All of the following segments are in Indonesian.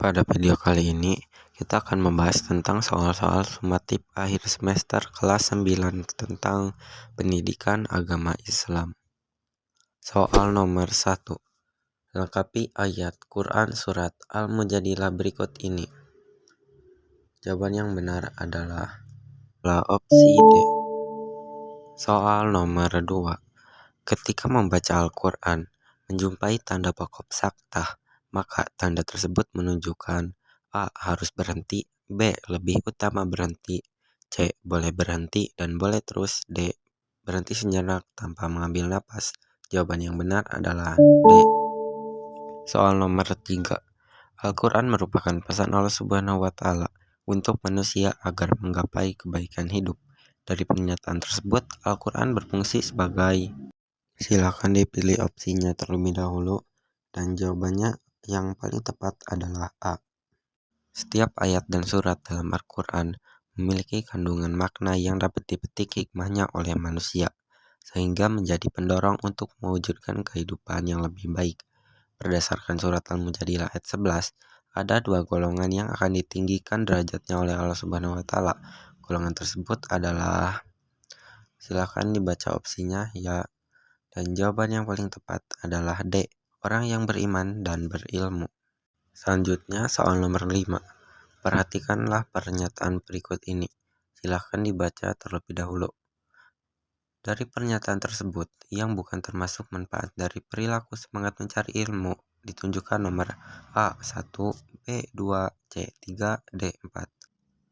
Pada video kali ini, kita akan membahas tentang soal-soal sumatif akhir semester kelas 9 tentang pendidikan agama Islam. Soal nomor 1. Lengkapi ayat Quran surat Al-Mujadilah berikut ini. Jawaban yang benar adalah opsi D. Soal nomor 2. Ketika membaca Al-Quran, menjumpai tanda pokok saktah, maka tanda tersebut menunjukkan A. Harus berhenti, B. Lebih utama berhenti, C. Boleh berhenti dan boleh terus, D. Berhenti sejenak tanpa mengambil napas. Jawaban yang benar adalah D. Soal nomor 3. Al-Quran merupakan pesan Allah Subhanahu wa Ta'ala untuk manusia agar menggapai kebaikan hidup. Dari pernyataan tersebut, Al-Quran berfungsi sebagai. Silakan dipilih opsinya terlebih dahulu, dan jawabannya yang paling tepat adalah A. Setiap ayat dan surat dalam Al-Quran memiliki kandungan makna yang dapat dipetik hikmahnya oleh manusia, sehingga menjadi pendorong untuk mewujudkan kehidupan yang lebih baik. Berdasarkan surat Al-Mujadilah ayat 11, ada dua golongan yang akan ditinggikan derajatnya oleh Allah Subhanahu wa Ta'ala. Golongan tersebut adalah, silakan dibaca opsinya ya. Dan jawaban yang paling tepat adalah D. Orang yang beriman dan berilmu. Selanjutnya soal nomor 5. Perhatikanlah pernyataan berikut ini. Silahkan dibaca terlebih dahulu. Dari pernyataan tersebut, yang bukan termasuk manfaat dari perilaku semangat mencari ilmu ditunjukkan nomor A. 1, B. 2, C. 3, D. 4.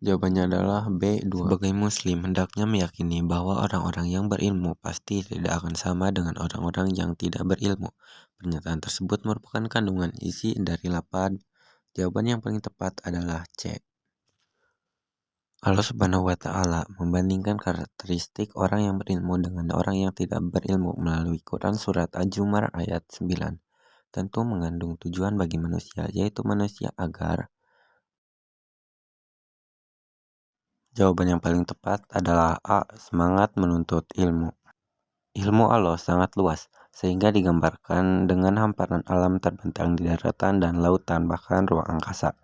Jawabannya adalah B2. Sebagai muslim, hendaknya meyakini bahwa orang-orang yang berilmu pasti tidak akan sama dengan orang-orang yang tidak berilmu. Pernyataan tersebut merupakan kandungan isi dari lapan. Jawaban yang paling tepat adalah C. Allah Subhanahu wa Ta'ala membandingkan karakteristik orang yang berilmu dengan orang yang tidak berilmu melalui Quran surat Al-Zumar ayat 9. Tentu mengandung tujuan bagi manusia, yaitu manusia agar. Jawaban yang paling tepat adalah A. Semangat menuntut ilmu. Ilmu Allah sangat luas, sehingga digambarkan dengan hamparan alam terbentang di daratan dan lautan, bahkan ruang angkasa.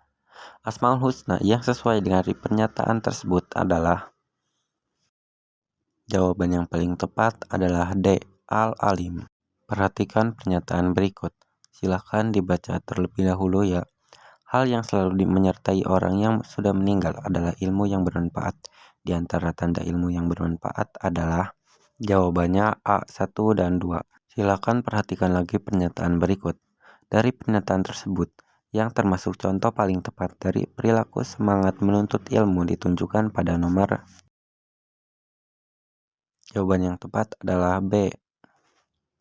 Asmaul Husna yang sesuai dengan pernyataan tersebut adalah. Jawaban yang paling tepat adalah D. Al-Alim. Perhatikan pernyataan berikut. Silakan dibaca terlebih dahulu ya. Hal yang selalu menyertai orang yang sudah meninggal adalah ilmu yang bermanfaat. Di antara tanda ilmu yang bermanfaat adalah. Jawabannya A. 1 dan 2. Silakan perhatikan lagi pernyataan berikut. Dari pernyataan tersebut, yang termasuk contoh paling tepat dari perilaku semangat menuntut ilmu ditunjukkan pada nomor. Jawaban yang tepat adalah B.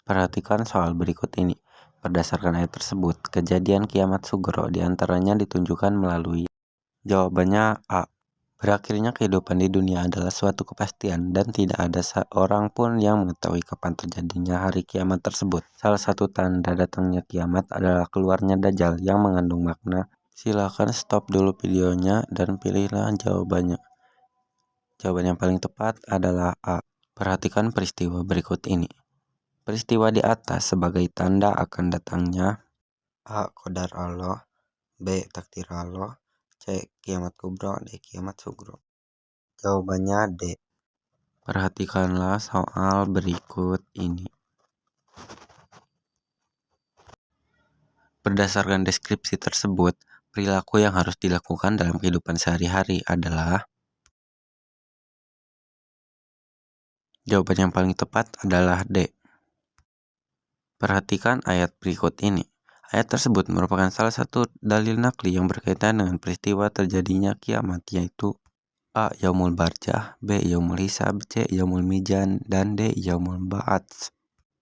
Perhatikan soal berikut ini. Berdasarkan ayat tersebut, kejadian kiamat sugro diantaranya ditunjukkan melalui. Jawabannya A. Berakhirnya kehidupan di dunia adalah suatu kepastian dan tidak ada seorang pun yang mengetahui kapan terjadinya hari kiamat tersebut. Salah satu tanda datangnya kiamat adalah keluarnya Dajjal yang mengandung makna. Silakan stop dulu videonya dan pilihlah jawabannya. Jawaban yang paling tepat adalah A. Perhatikan peristiwa berikut ini. Peristiwa di atas sebagai tanda akan datangnya A. Qadar Allah, B. Takdir Allah, C. Kiamat kubro, D. Kiamat sugro. Jawabannya D. Perhatikanlah soal berikut ini. Berdasarkan deskripsi tersebut, perilaku yang harus dilakukan dalam kehidupan sehari-hari adalah. Jawaban yang paling tepat adalah D. Perhatikan ayat berikut ini. Ayat tersebut merupakan salah satu dalil nakli yang berkaitan dengan peristiwa terjadinya kiamat, yaitu A. Yaumul Barjah, B. Yaumul Hisab, C. Yaumul Mizan, dan D. Yaumul Ba'ats.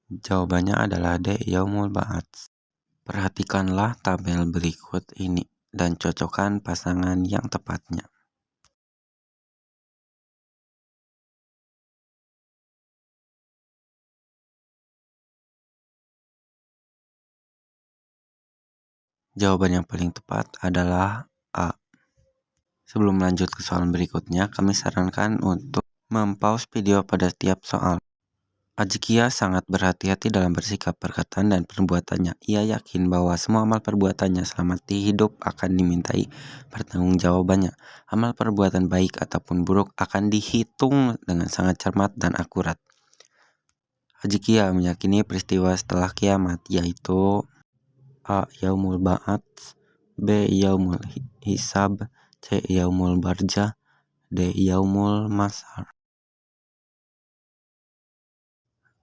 Jawabannya adalah D. Yaumul Ba'ats. Perhatikanlah tabel berikut ini dan cocokkan pasangan yang tepatnya. Jawaban yang paling tepat adalah A. Sebelum lanjut ke soal berikutnya, kami sarankan untuk mempause video pada setiap soal. Azkia sangat berhati-hati dalam bersikap, perkataan, dan perbuatannya. Ia yakin bahwa semua amal perbuatannya selama hidup akan dimintai pertanggungjawabannya. Amal perbuatan baik ataupun buruk akan dihitung dengan sangat cermat dan akurat. Azkia meyakini peristiwa setelah kiamat, yaitu A. Yaumul Ba'ats, B. Yaumul Hisab, C. Yaumul Barjah, D. Yaumul Masar.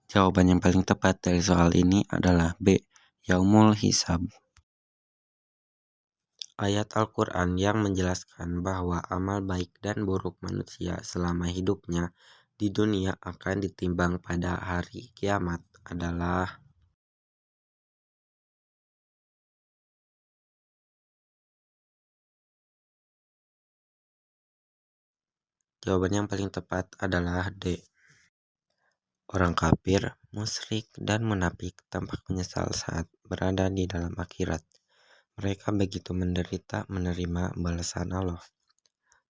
Jawaban yang paling tepat dari soal ini adalah B. Yaumul Hisab. Ayat Al-Quran yang menjelaskan bahwa amal baik dan buruk manusia selama hidupnya di dunia akan ditimbang pada hari kiamat adalah jawaban yang paling tepat adalah D. Orang kafir, musyrik, dan munafik tampak menyesal saat berada di dalam akhirat. Mereka begitu menderita menerima balasan Allah.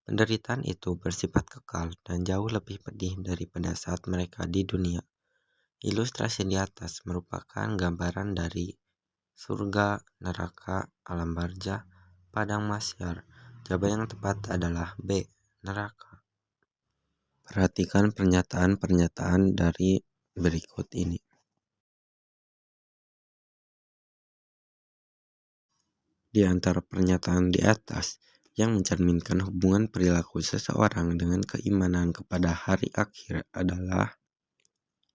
Penderitaan itu bersifat kekal dan jauh lebih pedih daripada saat mereka di dunia. Ilustrasi di atas merupakan gambaran dari surga, neraka, alam barzah, padang mahsyar. Jawaban yang tepat adalah B. Neraka. Perhatikan pernyataan-pernyataan dari berikut ini. Di antara pernyataan di atas yang mencerminkan hubungan perilaku seseorang dengan keimanan kepada hari akhir adalah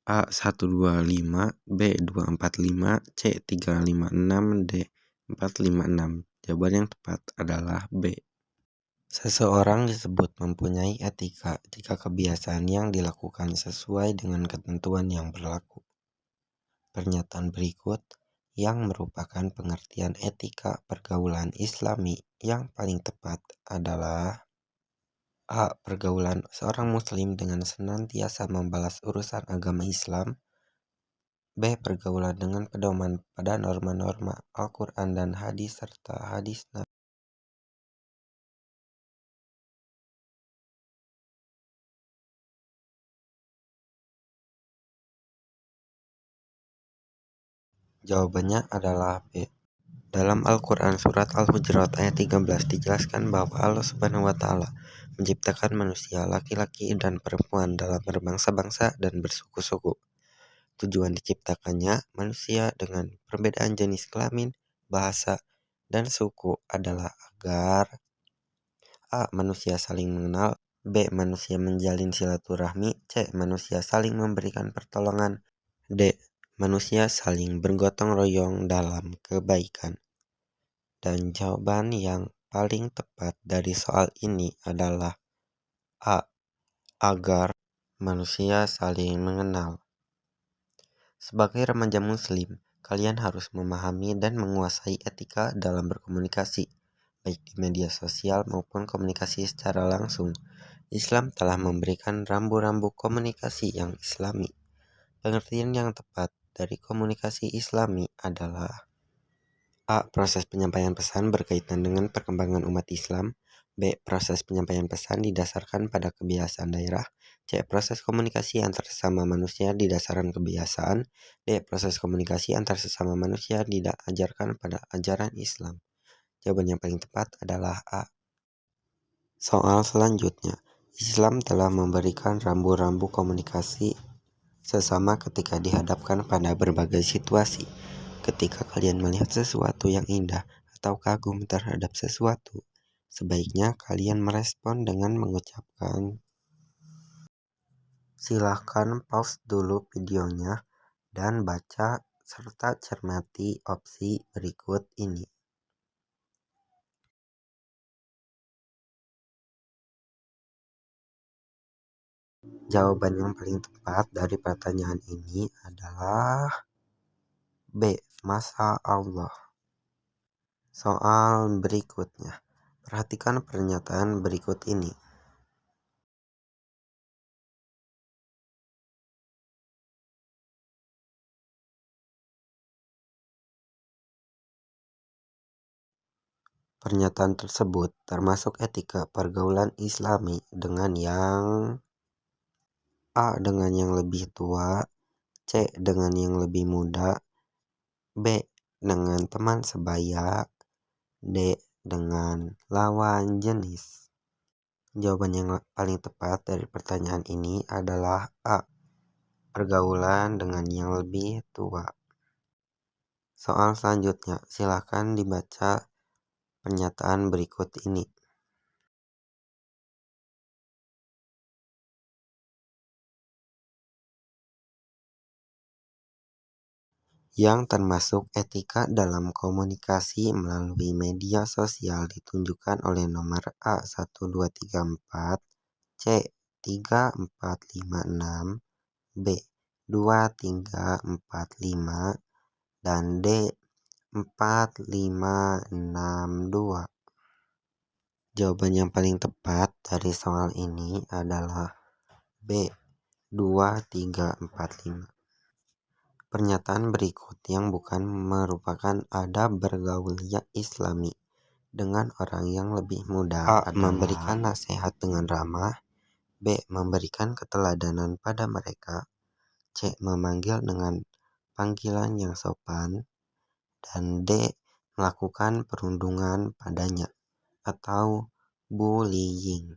A. 125, B. 245, C. 356, D. 456. Jawaban yang tepat adalah B. Seseorang disebut mempunyai etika jika kebiasaan yang dilakukan sesuai dengan ketentuan yang berlaku. Pernyataan berikut yang merupakan pengertian etika pergaulan Islami yang paling tepat adalah A. Pergaulan seorang muslim dengan senantiasa membalas urusan agama Islam. B. Pergaulan dengan pedoman pada norma-norma Al-Quran dan hadis serta hadis Nabi. Jawabannya adalah B. Dalam Al-Quran surat Al-Hujurat ayat 13 dijelaskan bahwa Allah Subhanahu wa Ta'ala menciptakan manusia laki-laki dan perempuan dalam berbangsa-bangsa dan bersuku-suku. Tujuan diciptakannya manusia dengan perbedaan jenis kelamin, bahasa, dan suku adalah agar A. Manusia saling mengenal, B. Manusia menjalin silaturahmi, C. Manusia saling memberikan pertolongan, D. Manusia saling bergotong royong dalam kebaikan. Dan jawaban yang paling tepat dari soal ini adalah A. Agar manusia saling mengenal. Sebagai remaja muslim, kalian harus memahami dan menguasai etika dalam berkomunikasi, baik di media sosial maupun komunikasi secara langsung. Islam telah memberikan rambu-rambu komunikasi yang islami. Pengertian yang tepat dari komunikasi islami adalah A. Proses penyampaian pesan berkaitan dengan perkembangan umat Islam. B. Proses penyampaian pesan didasarkan pada kebiasaan daerah. C. Proses komunikasi antar sesama manusia didasarkan kebiasaan. D. Proses komunikasi antar sesama manusia diajarkan pada ajaran Islam. Jawaban yang paling tepat adalah A. Soal selanjutnya, Islam telah memberikan rambu-rambu komunikasi sesama ketika dihadapkan pada berbagai situasi. Ketika kalian melihat sesuatu yang indah atau kagum terhadap sesuatu, sebaiknya kalian merespon dengan mengucapkan, silahkan pause dulu videonya dan baca serta cermati opsi berikut ini. Jawaban yang paling tepat dari pertanyaan ini adalah B. Masya Allah. Soal berikutnya, perhatikan pernyataan berikut ini. Pernyataan tersebut termasuk etika pergaulan Islami dengan yang A. Dengan yang lebih tua, C. Dengan yang lebih muda. B. Dengan teman sebaya. D. Dengan lawan jenis. Jawaban yang paling tepat dari pertanyaan ini adalah A. Pergaulan dengan yang lebih tua. Soal selanjutnya, silakan dibaca pernyataan berikut ini. Yang termasuk etika dalam komunikasi melalui media sosial ditunjukkan oleh nomor A 1234, C 3456, B 2345, dan D 4562. Jawaban yang paling tepat dari soal ini adalah B 2345. Pernyataan berikut yang bukan merupakan adab bergaul Islami dengan orang yang lebih muda. A. Memberikan nasihat dengan ramah. B. Memberikan keteladanan pada mereka. C. Memanggil dengan panggilan yang sopan. Dan D. Melakukan perundungan padanya atau bullying.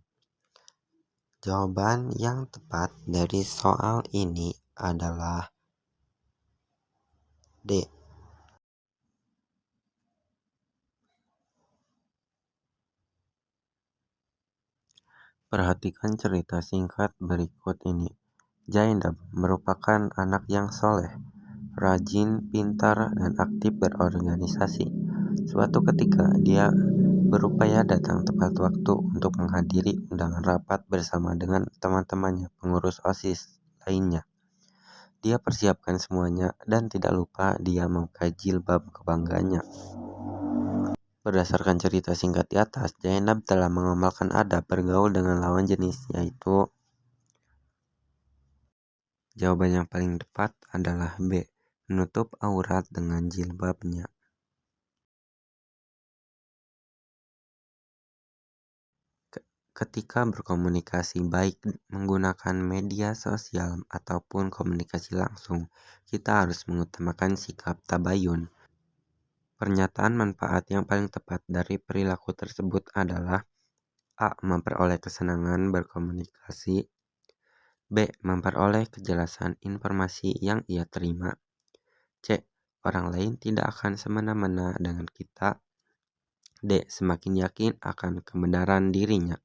Jawaban yang tepat dari soal ini adalah D. Perhatikan cerita singkat berikut ini. Zainab merupakan anak yang soleh, rajin, pintar, dan aktif berorganisasi. Suatu ketika, dia berupaya datang tepat waktu untuk menghadiri undangan rapat bersama dengan teman-temannya pengurus OSIS lainnya. Dia persiapkan semuanya dan tidak lupa dia memakai jilbab kebanggaannya. Berdasarkan cerita singkat di atas, Zainab telah mengamalkan adab bergaul dengan lawan jenis, yaitu jawaban yang paling tepat adalah B. Menutup aurat dengan jilbabnya. Ketika berkomunikasi baik menggunakan media sosial ataupun komunikasi langsung, kita harus mengutamakan sikap tabayun. Pernyataan manfaat yang paling tepat dari perilaku tersebut adalah A. Memperoleh kesenangan berkomunikasi. B. Memperoleh kejelasan informasi yang ia terima. C. Orang lain tidak akan semena-mena dengan kita. D. Semakin yakin akan kebenaran dirinya.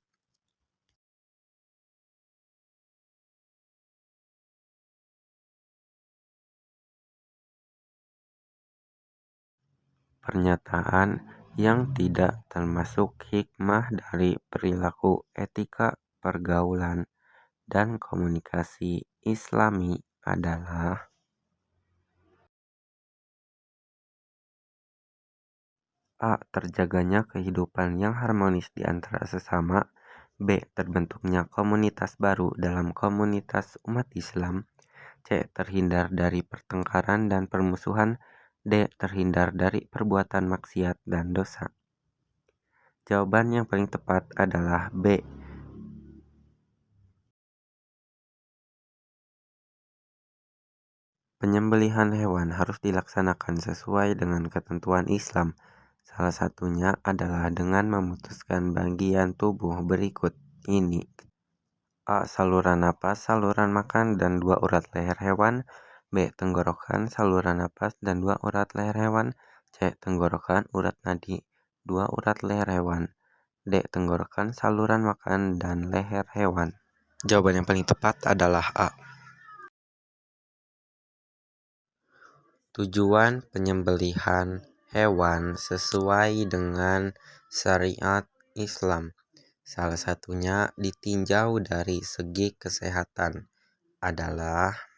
Pernyataan yang tidak termasuk hikmah dari perilaku etika pergaulan dan komunikasi Islami adalah A. Terjaganya kehidupan yang harmonis di antara sesama. B. Terbentuknya komunitas baru dalam komunitas umat Islam. C. Terhindar dari pertengkaran dan permusuhan. D. Terhindar dari perbuatan maksiat dan dosa. Jawaban yang paling tepat adalah B. Penyembelihan hewan harus dilaksanakan sesuai dengan ketentuan Islam. Salah satunya adalah dengan memutuskan bagian tubuh berikut ini. A. Saluran napas, saluran makan, dan 2 urat leher hewan. B. Tenggorokan, saluran napas, dan 2 urat leher hewan. C. Tenggorokan, urat nadi, 2 urat leher hewan. D. Tenggorokan, saluran makan, dan leher hewan. Jawaban yang paling tepat adalah A. Tujuan penyembelihan hewan sesuai dengan syariat Islam. Salah satunya ditinjau dari segi kesehatan adalah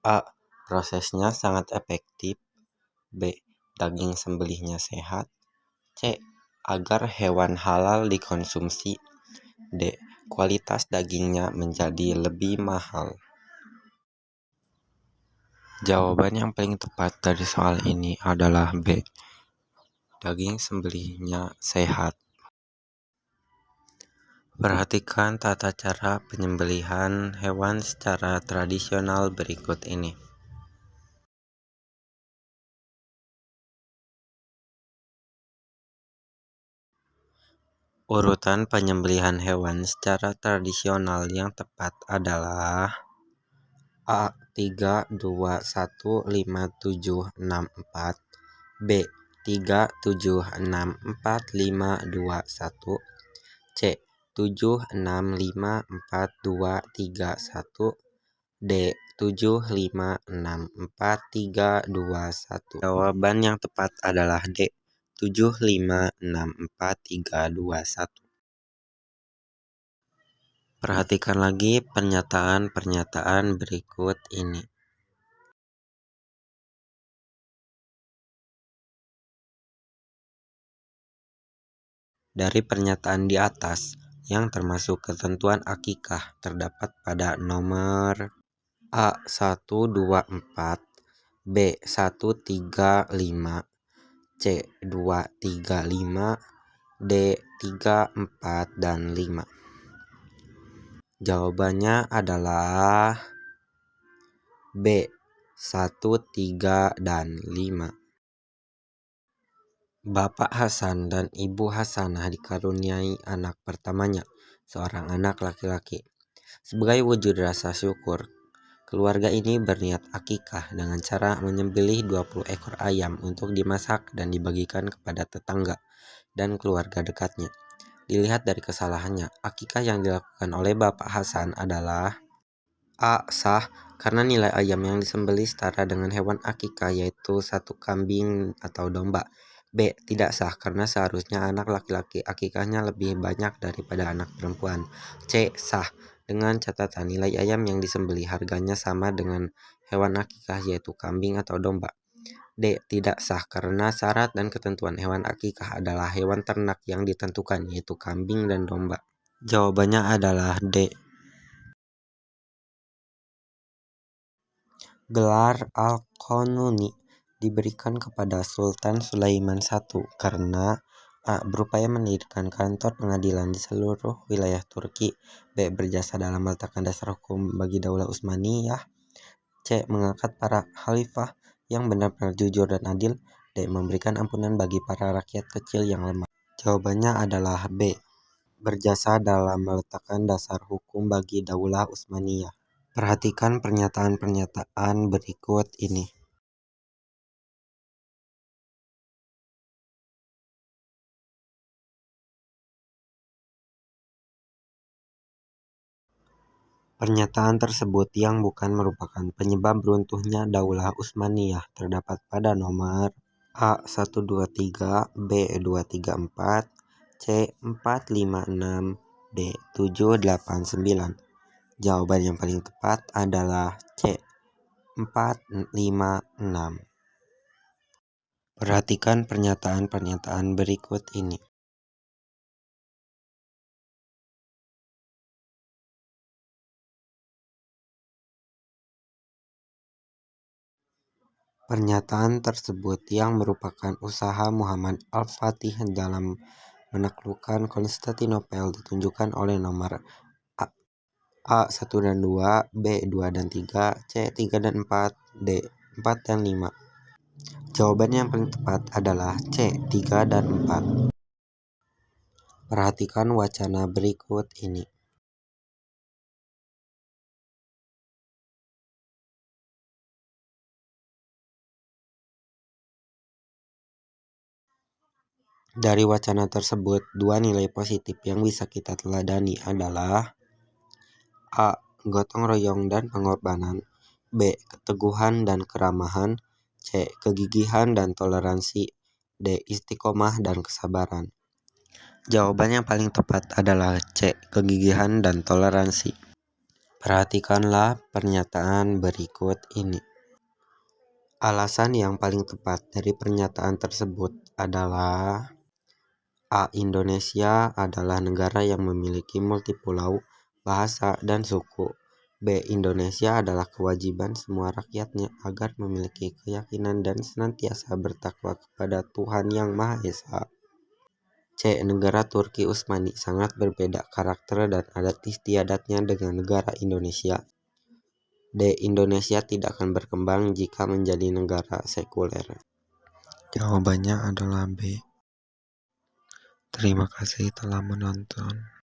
A. Prosesnya sangat efektif. B. Daging sembelihnya sehat. C. Agar hewan halal dikonsumsi. D. Kualitas dagingnya menjadi lebih mahal. Jawaban yang paling tepat dari soal ini adalah B. Daging sembelihnya sehat. Perhatikan tata cara penyembelihan hewan secara tradisional berikut ini. Urutan penyembelihan hewan secara tradisional yang tepat adalah A. 3, 2, 1, 5, 7, 6, 4 B. 3, 7, 6, 4, 5, 2, 1 C. 7, 6, 5, 4, 2, 3, 1 D. 7, 5, 6, 4, 3, 2, 1 Jawaban yang tepat adalah D. 7, 5, 6, 4, 3, 2, 1 Perhatikan lagi pernyataan-pernyataan berikut ini. Dari pernyataan di atas, yang termasuk ketentuan akikah terdapat pada nomor A 124, B 135, C 235, D 34 dan 5. Jawabannya adalah B 1, 3, dan 5. Bapak Hasan dan Ibu Hasanah dikaruniai anak pertamanya, seorang anak laki-laki. Sebagai wujud rasa syukur, keluarga ini berniat akikah dengan cara menyembelih 20 ekor ayam untuk dimasak dan dibagikan kepada tetangga dan keluarga dekatnya. Dilihat dari kesalahannya, akikah yang dilakukan oleh Bapak Hasan adalah A. Sah, karena nilai ayam yang disembelih setara dengan hewan akikah yaitu 1 kambing atau domba. B. Tidak sah, karena seharusnya anak laki-laki akikahnya lebih banyak daripada anak perempuan. C. Sah, dengan catatan nilai ayam yang disembelih harganya sama dengan hewan akikah yaitu kambing atau domba. D. Tidak sah, karena syarat dan ketentuan hewan akikah adalah hewan ternak yang ditentukan yaitu kambing dan domba. Jawabannya adalah D. Gelar Al-Qanuni diberikan kepada Sultan Sulaiman I karena A. Berupaya mendirikan kantor pengadilan di seluruh wilayah Turki. B. Berjasa dalam meletakkan dasar hukum bagi Daulah Utsmaniyah. C. Mengangkat para khalifah yang benar-benar jujur dan adil. D. Memberikan ampunan bagi para rakyat kecil yang lemah. Jawabannya adalah B. Berjasa dalam meletakkan dasar hukum bagi Daulah Utsmaniyah. Perhatikan pernyataan-pernyataan berikut ini. Pernyataan tersebut yang bukan merupakan penyebab runtuhnya Daulah Utsmaniyah terdapat pada nomor A 123, B 234, C 456, D 789. Jawaban yang paling tepat adalah C 456. Perhatikan pernyataan-pernyataan berikut ini. Pernyataan tersebut yang merupakan usaha Muhammad Al-Fatih dalam menaklukkan Konstantinopel ditunjukkan oleh nomor A 1 dan 2, B 2 dan 3, C 3 dan 4, D 4 dan 5. Jawaban yang paling tepat adalah C 3 dan 4. Perhatikan wacana berikut ini. Dari wacana tersebut, dua nilai positif yang bisa kita teladani adalah A. Gotong royong dan pengorbanan, B. Keteguhan dan keramahan, C. Kegigihan dan toleransi, D. Istiqomah dan kesabaran. Jawaban yang paling tepat adalah C. Kegigihan dan toleransi. Perhatikanlah pernyataan berikut ini. Alasan yang paling tepat dari pernyataan tersebut adalah A. Indonesia adalah negara yang memiliki multipulau, bahasa, dan suku. B. Indonesia adalah kewajiban semua rakyatnya agar memiliki keyakinan dan senantiasa bertakwa kepada Tuhan Yang Maha Esa. C. C. Negara Turki Utsmani sangat berbeda karakter dan adat istiadatnya dengan negara Indonesia. D. Indonesia tidak akan berkembang jika menjadi negara sekuler. Jawabannya adalah B. Terima kasih telah menonton.